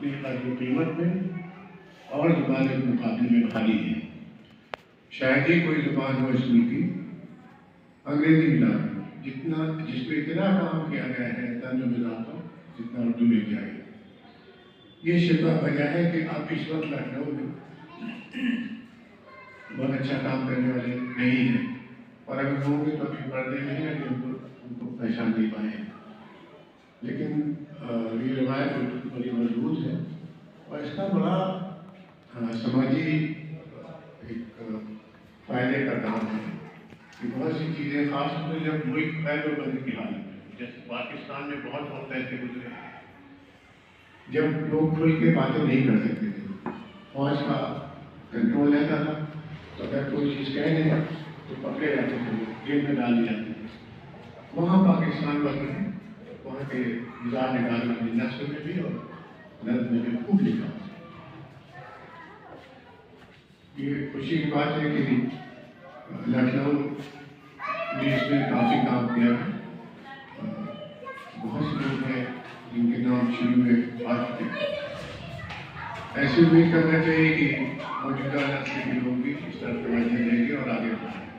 اپنی قدر و قیمت میں اور زبانوں کے مقابلے میں خالی ہے۔ شاید ہی کوئی زبان ہو اس ملک کی انگریزی ملا جس پہ اتنا کام کیا گیا ہے تن و مزاح پر جتنا اردو میں کیا گیا۔ یہ شفا وجہ ہے کہ آپ اس وقت لکھنؤ میں بہت اچھا کام کرنے والے نہیں ہیں، اور اگر ہوں گے تو ابھی پردے میں ہیں کہ ان کو پہچان نہیں پائے ہیں، لیکن یہ روایت بڑی مضبوط ہے اور اس کا بڑا سماجی ایک فائدے کا کام ہے کہ بہت سی چیزیں خاص طور سے جب ملک قید و بندی کی حالت میں، جیسے پاکستان میں بہت وقت ایسے گزرے جب لوگ کھل کے باتیں نہیں کر سکتے تھے، فوج کا کنٹرول رہتا تھا، تو اگر کوئی چیز کہہ دیں تو پکڑے جاتے تھے، جیل میں ڈال دیے جاتے تھے۔ وہاں پاکستان والوں نے وہاں کے مزاح نگاروں نے نثر میں بھی اور نظم میں بھی خوب لکھا۔ یہ خوشی کی بات ہے کہ لکھنؤ نے اس میں کافی کام کیا ہے۔ بہت سے لوگ ہیں جن کے نام شروع میں آ چکے ہیں۔ ایسی امید کرنا چاہیے کہ موجودہ نسل کے لوگ بھی اس طرف توجہ دیں گے اور آگے بڑھیں گے۔